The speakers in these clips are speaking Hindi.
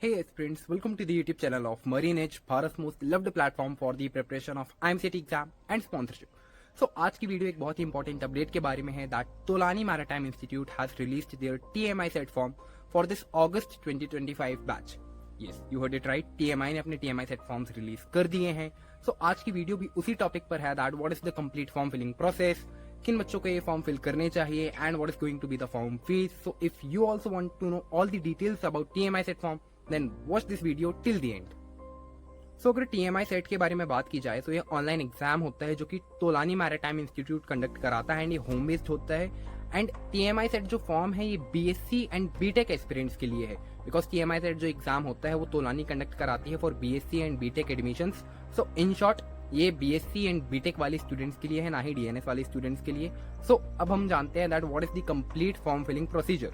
Hey aspirants, welcome to the YouTube channel of Marine Edge, Bharat's most loved platform for the preparation of IMCT exam and sponsorship. So आज की वीडियो एक बहुत ही इंपॉर्टेंट अपडेट के बारे में है that Tolani maritime institute has released their TMI set form for this August 2025 batch. Yes, you heard it right, TMI ने अपने TMI सेट फॉर्म्स रिलीज कर दिए हैं. सो आज की वीडियो भी उसी टॉपिक पर है that what is the complete form filling process, किन बच्चों को ये फॉर्म फिल करने चाहिए and what is going to be the form fees. So if you also want to know all the details about TMI set form then watch this video till the end. So अगर TMI सेट के बारे में बात की जाए तो ये ऑनलाइन एग्जाम होता है जो कि तोलानी मैरिटाइम इंस्टीट्यूट कंडक्ट कराता है एंड ये होम बेस्ड होता है. एंड TMI सेट जो फॉर्म है ये BSc एंड BTech एस्पिरेंट्स के लिए है, बिकॉज TMI सेट जो एग्जाम होता है वो तोलानी कंडक्ट कराती है for BSc and BTech admissions. So in short ये BSc एंड BTech वाले स्टूडेंट्स के लिए है, ना ही DNS वाले स्टूडेंट्स के लिए. सो अब हम जानते हैं that what is the complete form filling procedure.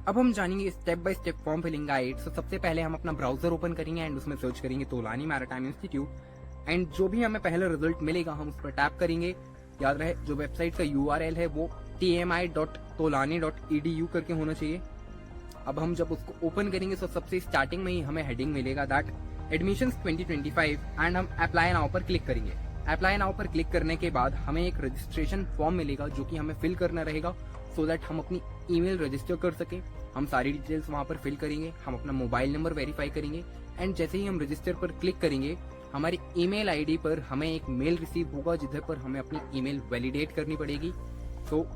अब हम जानेंगे step by step form filling guide. तो सबसे पहले हम अपना ब्राउजर ओपन करेंगे एंड उसमें सर्च करेंगे तोलानी मैरिटाइम इंस्टीट्यूट एंड जो भी हमें पहला रिजल्ट मिलेगा हम उस पर टैप करेंगे. याद रहे जो वेबसाइट का URL है वो tmi.tolani.edu करके होना चाहिए. अब हम जब उसको ओपन करेंगे तो सबसे स्टार्टिंग में ही हमें हेडिंग मिलेगा दैट एडमिशंस 2025 एंड हम अप्लाई नाउ पर क्लिक करेंगे. अप्लाई नाउ पर क्लिक करने के बाद हमें एक रजिस्ट्रेशन फॉर्म मिलेगा जो कि हमें फिल करना रहेगा सो दैट हम अपनी ईमेल रजिस्टर कर सकें. हम सारी डिटेल्स वहां पर फिल करेंगे, हम अपना मोबाइल नंबर वेरीफाई करेंगे एंड जैसे ही हम रजिस्टर पर क्लिक करेंगे हमारी ईमेल आईडी पर हमें एक मेल रिसीव होगा जिधर पर हमें अपनी ईमेल वैलिडेट करनी पड़ेगी. सो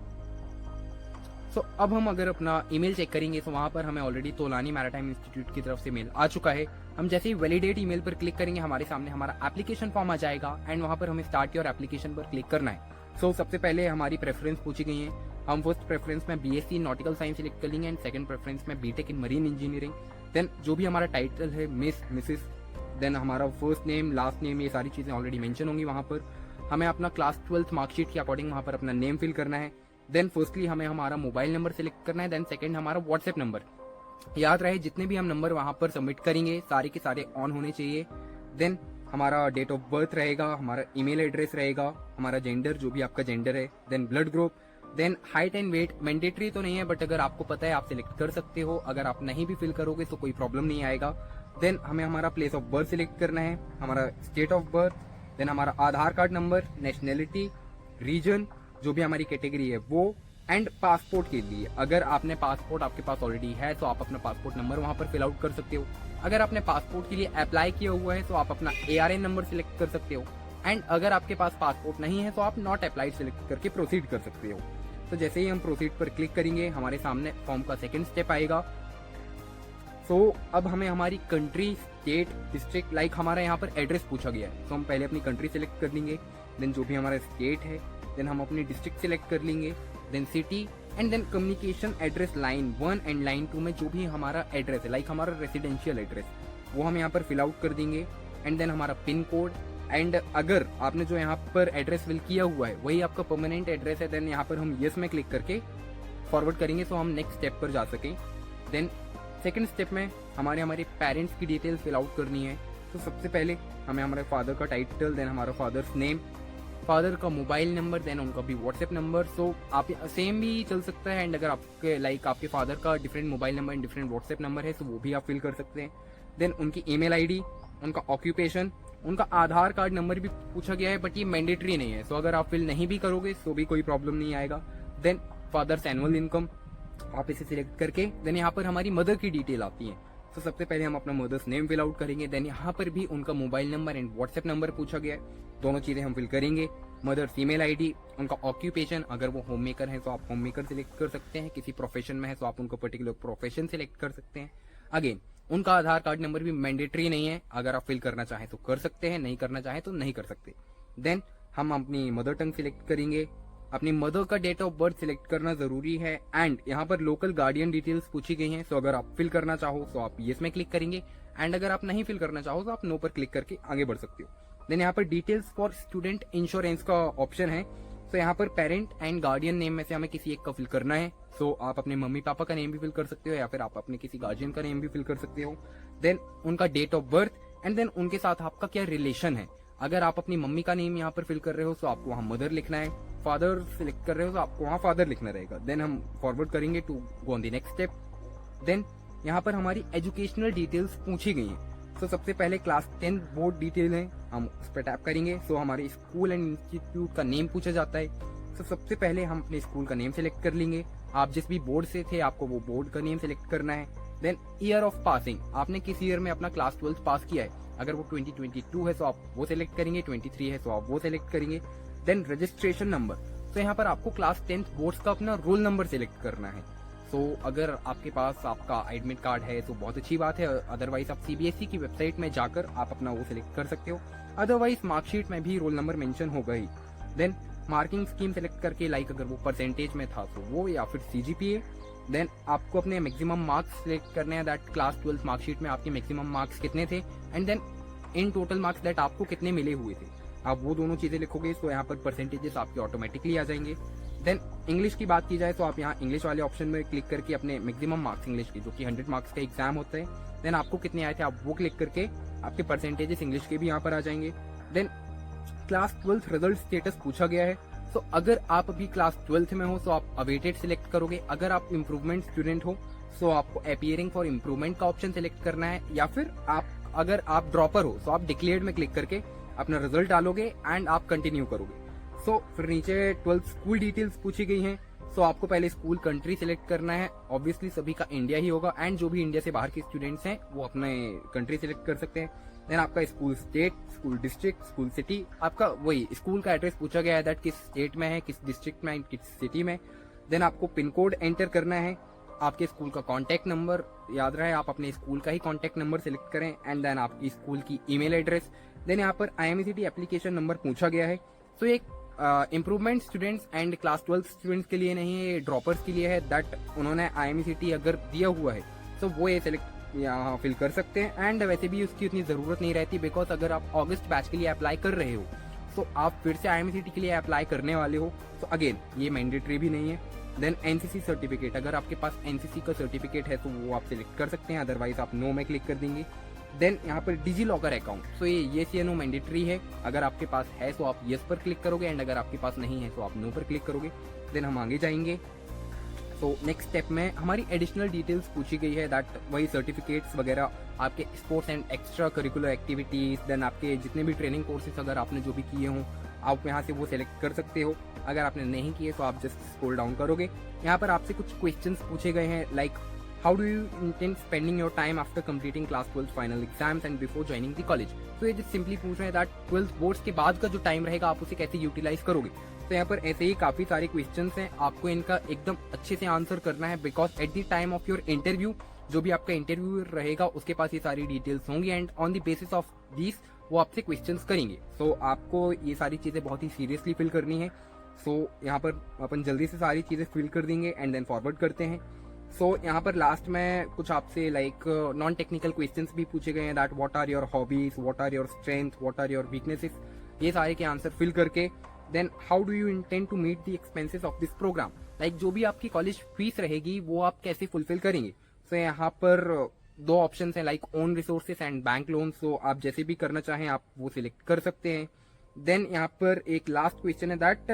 अब हम अगर अपना ईमेल चेक करेंगे तो वहां पर हमें ऑलरेडी तोलानी मैरिटाइम इंस्टीट्यूट की तरफ से मेल आ चुका है. हम जैसे ही वैलिडेट ईमेल पर क्लिक करेंगे हमारे सामने हमारा एप्लीकेशन फॉर्म आ जाएगा एंड वहां पर हमें स्टार्ट योर एप्लीकेशन पर क्लिक करना है. सो सबसे पहले हमारी प्रेफरेंस पूछी गई है. हम फर्स्ट प्रेफरेंस में BSc नॉटिकल साइंस सिलेक्ट कर लेंगे एंड सेकंड प्रेफरेंस में BTech in marine engineering. Then जो भी हमारा टाइटल है मिस, मिसेस, देन हमारा फर्स्ट नेम, लास्ट नेम, ये सारी चीजें ऑलरेडी मेंशन होंगी वहां पर. हमें अपना क्लास 12th मार्कशीट के अकॉर्डिंग वहां पर अपना नेम फिल करना है. देन फर्स्टली हमें हमारा मोबाइल नंबर सिलेक्ट करना है. देन सेकंड हमारा व्हाट्सएप नंबर. याद रहे जितने भी हम नंबर वहां पर सबमिट करेंगे सारे के सारे ऑन होने चाहिए. देन हमारा डेट ऑफ बर्थ रहेगा, हमारा ईमेल एड्रेस रहेगा, हमारा जेंडर जो भी आपका जेंडर है, then blood group, then height and weight. Mandatory तो नहीं है बट अगर आपको पता है आप सिलेक्ट कर सकते हो. अगर आप नहीं भी फिल करोगे तो कोई प्रॉब्लम नहीं आएगा. देन हमें हमारा प्लेस ऑफ बर्थ सिलेक्ट करना है, हमारा स्टेट ऑफ बर्थ, देन हमारा आधार कार्ड नंबर, नेशनैलिटी, रीजन, जो भी हमारी कैटेगरी है वो, एंड पासपोर्ट के लिए अगर आपने पासपोर्ट आपके पास ऑलरेडी है तो आप अपना पासपोर्ट नंबर वहां पर फिल आउट कर सकते हो. अगर आपने पासपोर्ट के लिए अप्लाई किया हुआ है तो आप अपना ARN नंबर सिलेक्ट कर सकते हो. एंड अगर आपके पास पासपोर्ट नहीं है तो आप नॉट अप्लाइड सिलेक्ट करके प्रोसीड कर सकते हो. तो जैसे ही हम प्रोसीड पर क्लिक करेंगे हमारे सामने फॉर्म का सेकंड स्टेप आएगा. सो अब हमें हमारी कंट्री, स्टेट, डिस्ट्रिक्ट, लाइक हमारा यहाँ पर एड्रेस पूछा गया है तो हम पहले अपनी कंट्री सिलेक्ट कर लेंगे. देन जो भी हमारा स्टेट है, देन हम अपनी डिस्ट्रिक्ट सिलेक्ट कर लेंगे, then city and then communication address line 1 and line 2 में जो भी हमारा एड्रेस है, लाइक हमारा रेसिडेंशियल एड्रेस, वो हम यहाँ पर फिल आउट कर देंगे. एंड देन हमारा पिन कोड. एंड अगर आपने जो यहाँ पर एड्रेस फिल किया हुआ है वही आपका परमानेंट एड्रेस है देन यहाँ पर हम यस में क्लिक करके फॉरवर्ड करेंगे तो हम नेक्स्ट स्टेप पर जा सकें. देन सेकंड स्टेप में हमारे पेरेंट्स की डिटेल्स फिल आउट करनी है. तो सबसे पहले हमें हमारे फादर का टाइटल, देन हमारा फादर्स नेम, फादर का मोबाइल नंबर, देन उनका भी व्हाट्सएप नंबर. सो आप सेम भी चल सकता है एंड अगर आपके आपके फादर का different mobile number and different WhatsApp number है तो वो भी आप फिल कर सकते हैं. देन उनकी ईमेल आईडी, उनका ऑक्यूपेशन, उनका आधार कार्ड नंबर भी पूछा गया है बट ये मैंडेटरी नहीं है. सो अगर आप फिल नहीं भी करोगे तो भी कोई प्रॉब्लम नहीं आएगा. देन फादर्स एनुअल इनकम आप इसे सिलेक्ट करके देन यहाँ पर हमारी मदर की डिटेल आती है. तो सबसे पहले हम अपना मदर्स नेम फिल आउट करेंगे. देन यहाँ पर भी उनका mobile number and WhatsApp number पूछा गया है, दोनों चीजें हम फिल करेंगे. मदर्स ईमेल आईडी, उनका ऑक्यूपेशन, अगर वो होम मेकर है तो आप होम मेकर सिलेक्ट कर सकते हैं, किसी प्रोफेशन में है तो आप उनका पर्टिकुलर प्रोफेशन सिलेक्ट कर सकते हैं. अगेन उनका आधार कार्ड नंबर भी मैंडेटरी नहीं है, अगर आप फिल करना चाहें तो कर सकते हैं, नहीं करना चाहें तो नहीं कर सकते. देन हम अपनी मदर टंग सिलेक्ट करेंगे. अपनी मदर का डेट ऑफ बर्थ सिलेक्ट करना जरूरी है. एंड यहाँ पर लोकल गार्डियन डिटेल्स पूछी गई हैं. सो अगर आप फिल करना चाहो तो आप यस में क्लिक करेंगे एंड अगर आप नहीं फिल करना चाहो तो आप नो पर क्लिक करके आगे बढ़ सकते हो. देन यहाँ पर डिटेल्स फॉर स्टूडेंट इंश्योरेंस का ऑप्शन है. तो यहाँ पर पेरेंट एंड गार्डियन नेम में से हमें किसी एक का फिल करना है. सो आप अपने मम्मी पापा का नेम भी फिल कर सकते हो या फिर आप अपने किसी गार्जियन का नेम भी फिल कर सकते हो. देन उनका date of birth and then उनके साथ आपका क्या रिलेशन है. अगर आप अपनी मम्मी का नेम यहाँ पर फिल कर रहे हो तो आपको वहाँ मदर लिखना है. फादर सिलेक्ट कर रहे हो तो आपको वहाँ फादर लिखना रहेगा. देन हम फॉरवर्ड करेंगे to go on the next step. Then यहाँ पर हमारी एजुकेशनल डिटेल्स पूछी गई हैं। सो सबसे पहले क्लास 10 बोर्ड डिटेल है, हम उस पर टैप करेंगे। सो हमारे स्कूल एंड इंस्टीट्यूट का नेम पूछा जाता है। सो सबसे पहले हम अपने स्कूल का नेम सेलेक्ट कर लेंगे। आप जिस भी बोर्ड से थे आपको वो बोर्ड का नेम सेलेक्ट करना है। देन ईयर ऑफ पासिंग, आपने किस ईयर में अपना क्लास 12 पास किया है। अगर वो 2022 है तो आप वो सिलेक्ट करेंगे, 23 है तो आप वो सिलेक्ट करेंगे। देन रजिस्ट्रेशन नंबर, तो यहाँ पर आपको क्लास 10th बोर्ड्स का अपना रोल नंबर सिलेक्ट करना है। सो अगर आपके पास आपका एडमिट कार्ड है तो बहुत अच्छी बात है, अदरवाइज आप सीबीएसई की वेबसाइट में जाकर आप अपना वो सिलेक्ट कर सकते हो। अदरवाइज मार्कशीट में भी रोल नंबर मेंशन होगा ही। देन मार्किंग स्कीम सेलेक्ट करके, लाइक अगर वो परसेंटेज में था तो वो, या फिर सीजीपीए। देन आपको अपने मैक्सिमम मार्क्स सिलेक्ट करने हैं, दैट क्लास 12 मार्कशीट में आपके मैक्सिमम मार्क्स कितने थे, and then in total marks that आपको कितने मिले हुए थे। आप वो दोनों चीजें लिखोगे तो यहाँ पर परसेंटेजेस आपके ऑटोमेटिकली आ जाएंगे। देन इंग्लिश की बात की जाए तो आप यहाँ इंग्लिश वाले ऑप्शन में क्लिक करके अपने मैक्सिमम मार्क्स इंग्लिश के, जो कि 100 मार्क्स का एग्जाम होता है, देन आपको कितने आए थे आप वो क्लिक करके आपके परसेंटेजेस इंग्लिश के भी यहाँ पर आ जाएंगे। देन क्लास 12 रिजल्ट स्टेटस पूछा गया है। तो अगर आप अभी क्लास 12th में हो तो आप अवेटेड सिलेक्ट करोगे। अगर आप इम्प्रूवमेंट स्टूडेंट हो तो आपको अपीयरिंग फॉर इम्प्रूवमेंट का ऑप्शन सिलेक्ट करना है, या फिर अगर आप ड्रॉपर हो तो आप डिक्लेयर्ड में क्लिक करके अपना रिजल्ट डालोगे एंड आप कंटिन्यू करोगे। सो फिर नीचे 12 स्कूल डिटेल्स पूछी गई हैं। सो आपको पहले स्कूल कंट्री सिलेक्ट करना है, ऑब्वियसली सभी का इंडिया ही होगा, एंड जो भी इंडिया से बाहर के स्टूडेंट्स हैं वो अपने कंट्री सिलेक्ट कर सकते हैं। देन आपका school state, school district, school city, आपका वही स्कूल का एड्रेस पूछा गया है, दैट किस स्टेट में है, किस डिस्ट्रिक्ट में, किस सिटी में। देन आपको पिन कोड एंटर करना है, आपके स्कूल का कॉन्टैक्ट नंबर याद रहे, आप अपने स्कूल का ही कॉन्टैक्ट नंबर सिलेक्ट करें, एंड देन आपकी स्कूल की ईमेल एड्रेस। देन यहाँ पर IMCT एप्लीकेशन नंबर पूछा गया है। तो एक improvement students and class 12 students के लिए नहीं है, ये ड्रॉपर्स के लिए है, दैट उन्होंने IMCT अगर दिया हुआ है तो वो ये सिलेक्ट यहाँ फिल कर सकते हैं। एंड वैसे भी उसकी उतनी जरूरत नहीं रहती, बिकॉज अगर आप अगस्त बैच के लिए अप्लाई कर रहे हो तो आप फिर से IMCT के लिए अप्लाई करने वाले हो, तो अगेन ये मैंडेटरी भी नहीं है। देन NCC सर्टिफिकेट, अगर आपके पास NCC का सर्टिफिकेट है तो वो आप सिलेक्ट कर सकते हैं, अदरवाइज आप नो में क्लिक कर देंगे। देन यहाँ पर डिजी लॉकर अकाउंट, तो ये येस या नो मैंडेटरी है, अगर आपके पास है तो आप येस पर क्लिक करोगे, एंड अगर आपके पास नहीं है तो आप नो पर क्लिक करोगे। देन हम आगे जाएंगे। तो नेक्स्ट स्टेप में हमारी एडिशनल डिटेल्स पूछी गई है, दैट वही सर्टिफिकेट्स वगैरह, आपके sports and extra curricular activities, then आपके जितने भी ट्रेनिंग कोर्सेज अगर आपने जो भी किए हों आप यहाँ से वो सिलेक्ट कर सकते हो। अगर आपने नहीं किए तो आप जस्ट स्क्रॉल डाउन करोगे। यहाँ पर आपसे कुछ क्वेश्चंस पूछे गए हैं, like how do you intend spending your time after completing class 12 final exams and before joining the college. तो ये जस्ट सिंपली पूछ रहे हैं दैट 12th बोर्ड्स के बाद का जो टाइम रहेगा आप उसे कैसे यूटिलाइज करोगे। तो यहाँ पर ऐसे ही काफी सारे क्वेश्चंस हैं, आपको इनका एकदम अच्छे से आंसर करना है, because at the time of your interview, जो भी आपका इंटरव्यू रहेगा उसके पास ये सारी डिटेल्स होंगी, and on the basis of this वो आपसे क्वेश्चंस करेंगे। सो आपको ये सारी चीजें बहुत ही सीरियसली फिल करनी है। सो यहाँ पर अपन जल्दी से सारी चीजें फिल कर देंगे एंड देन फॉरवर्ड करते हैं। सो यहाँ पर लास्ट में कुछ आपसे लाइक नॉन टेक्निकल क्वेश्चंस भी पूछे गए हैं, that what are your hobbies, what are your strength, what are your weaknesses, ये सारे के आंसर फिल करके then how do you intend to meet the expenses of this program, like जो भी आपकी कॉलेज फीस रहेगी वो आप कैसे फुलफिल करेंगे। सो यहाँ पर दो ऑप्शंस हैं, like own resources and bank loan. So आप जैसे भी करना चाहें आप वो सिलेक्ट कर सकते हैं। देन यहाँ पर एक लास्ट क्वेश्चन है, दैट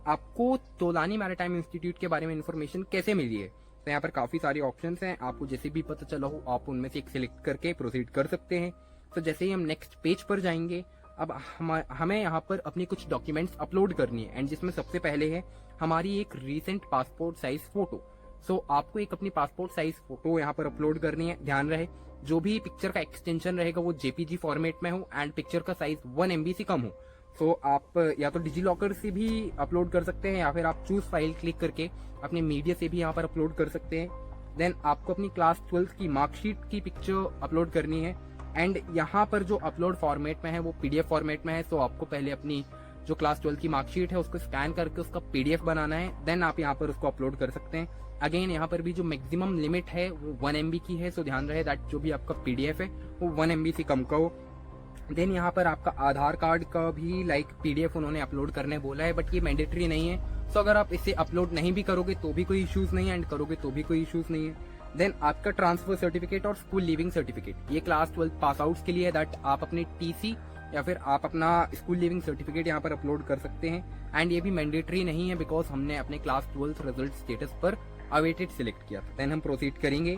आपको तोलानी मैरीटाइम इंस्टीट्यूट के बारे में इन्फॉर्मेशन कैसे मिली है। तो यहाँ पर काफी सारे ऑप्शंस हैं, आपको जैसे भी पता चला हो आप उनमें से एक सिलेक्ट करके प्रोसीड कर सकते हैं। तो जैसे ही हम नेक्स्ट पेज पर जाएंगे, अब हमें यहाँ पर अपनी कुछ डॉक्यूमेंट्स अपलोड करनी है, एंड जिसमें सबसे पहले है हमारी एक रीसेंट पासपोर्ट साइज फोटो। सो आपको एक अपनी पासपोर्ट साइज फोटो यहाँ पर अपलोड करनी है। ध्यान रहे जो भी पिक्चर का एक्सटेंशन रहेगा वो JPG फॉर्मेट में हो, एंड पिक्चर का साइज 1 MB से कम हो। सो आप या तो डिजी लॉकर से भी अपलोड कर सकते हैं, या फिर आप चूज फाइल क्लिक करके अपने मीडिया से भी यहाँ पर अपलोड कर सकते हैं। देन आपको अपनी क्लास 12 की मार्कशीट की पिक्चर अपलोड करनी है, एंड यहाँ पर जो अपलोड फॉर्मेट में है वो PDF फॉर्मेट में है। सो आपको पहले अपनी जो क्लास 12 की मार्कशीट है उसको स्कैन करके उसका PDF बनाना है, देन आप यहाँ पर उसको अपलोड कर सकते हैं। अगेन यहाँ पर भी जो मैक्सिमम लिमिट है वो 1 MB की है। सो ध्यान रहे दैट जो भी आपका PDF है वो 1 MB से कम का हो। देन यहाँ पर आपका आधार कार्ड का भी लाइक PDF उन्होंने अपलोड करने बोला है, बट ये मैंडेटरी नहीं है। सो अगर आप इसे अपलोड नहीं भी करोगे तो भी कोई इश्यूज नहीं है, एंड करोगे तो भी कोई इश्यूज नहीं है। देन आपका ट्रांसफर सर्टिफिकेट और स्कूल लिविंग सर्टिफिकेट, ये क्लास 12 पास आउट्स के लिए है, दैट आप अपने TC या फिर आप अपना स्कूल लिविंग सर्टिफिकेट यहाँ पर अपलोड कर सकते हैं। एंड ये भी मैंडेटरी नहीं है, बिकॉज हमने अपने क्लास 12 रिजल्ट स्टेटस पर अवेटेड सिलेक्ट किया था। देन हम प्रोसीड करेंगे।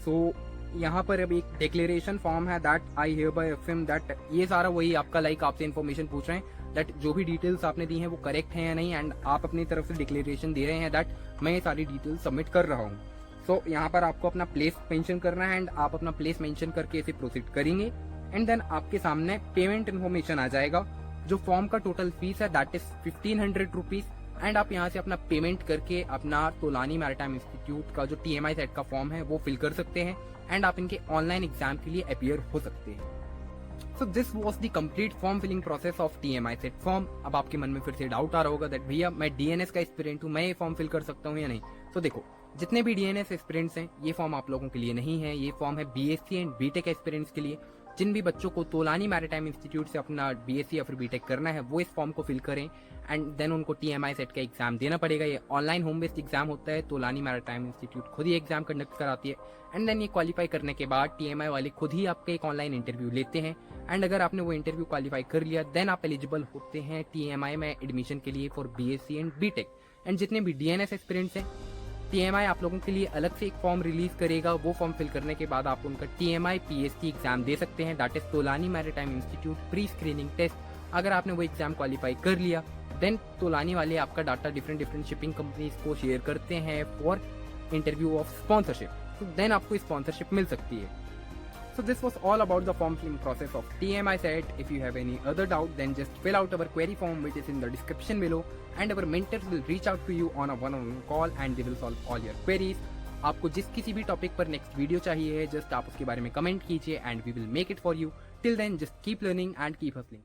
सो यहाँ पर अब एक डिक्लेरेशन फॉर्म है that I hear bye affirm that, ये सारा वही आपका लाइक आपसे इन्फॉर्मेशन पूछ रहे हैं दैट जो भी डिटेल्स आपने दी हैं वो करेक्ट है या नहीं, एंड आप अपनी तरफ से डिक्लेरेशन दे रहे हैं दैट मैं ये सारी डिटेल्स सबमिट कर रहा हूँ। सो यहाँ पर आपको अपना प्लेस मेंशन करना है एंड आप अपना प्लेस मेंशन करके इसे प्रोसीड करेंगे एंड देन आपके सामने पेमेंट इन्फॉर्मेशन आ जाएगा। जो फॉर्म का टोटल फीस है दैट इज 1500 रुपीज, एंड आप यहाँ से अपना पेमेंट करके अपना तोलानी मैरिटाइम इंस्टीट्यूट का जो TMI सेट का फॉर्म है वो फिल कर सकते हैं एंड आप इनके ऑनलाइन एग्जाम के लिए अपीयर हो सकते हैं। So this was the complete form filling process of TMI set form. अब आपके मन में फिर से डाउट आ रहा होगा दैट भैया मैं DNS का एस्पिरेंट हूँ, मैं ये फॉर्म फिल कर सकता हूँ या नहीं। तो देखो, जितने भी DNS एस्पिरेंट्स हैं ये फॉर्म आप लोगों के लिए नहीं है, ये फॉर्म है BSc एंड BTech एस्पिरेंट्स के लिए। जिन भी बच्चों को तोलानी मैरिटाइम इंस्टीट्यूट से अपना BSc या फिर BTech करना है वो इस फॉर्म को फिल करें एंड देन उनको TMI सेट का एग्जाम देना पड़ेगा। ये ऑनलाइन होम बेस्ड एग्जाम होता है, तोलानी मैरिटाइम इंस्टीट्यूट खुद ही एग्जाम कंडक्ट कराती है एंड देन ये क्वालिफाई करने के बाद TMI वाले खुद ही आपके एक ऑनलाइन इंटरव्यू लेते हैं एंड अगर आपने वो इंटरव्यू क्वालिफाई कर लिया देन आप एलिजिबल होते हैं TMI में एडमिशन के लिए for BSc and BTech। And जितने भी DNS एक्सपीरियंस हैं TMI आप लोगों के लिए अलग से एक फॉर्म रिलीज करेगा, वो फॉर्म फिल करने के बाद आप उनका TMI PST एग्जाम दे सकते हैं, that is Tolani maritime institute pre screening test. अगर आपने वो एग्जाम क्वालिफाई कर लिया देन तोलानी वाले आपका डाटा डिफरेंट शिपिंग कंपनीज को शेयर करते हैं फॉर इंटरव्यू ऑफ स्पॉन्सरशिप, तो देन आपको स्पॉन्सरशिप मिल सकती है। So this was all about the form filling process of TMI set. If you have any other doubt, then just fill out our query form which is in the description below, and our mentors will reach out to you on a one-on-one call and they will solve all your queries. आपको जिस किसी भी टॉपिक पर नेक्स्ट वीडियो चाहिए है, जस्ट आप उसके बारे में कमेंट कीजिए and we will make it for you. Till then, just keep learning and keep hustling.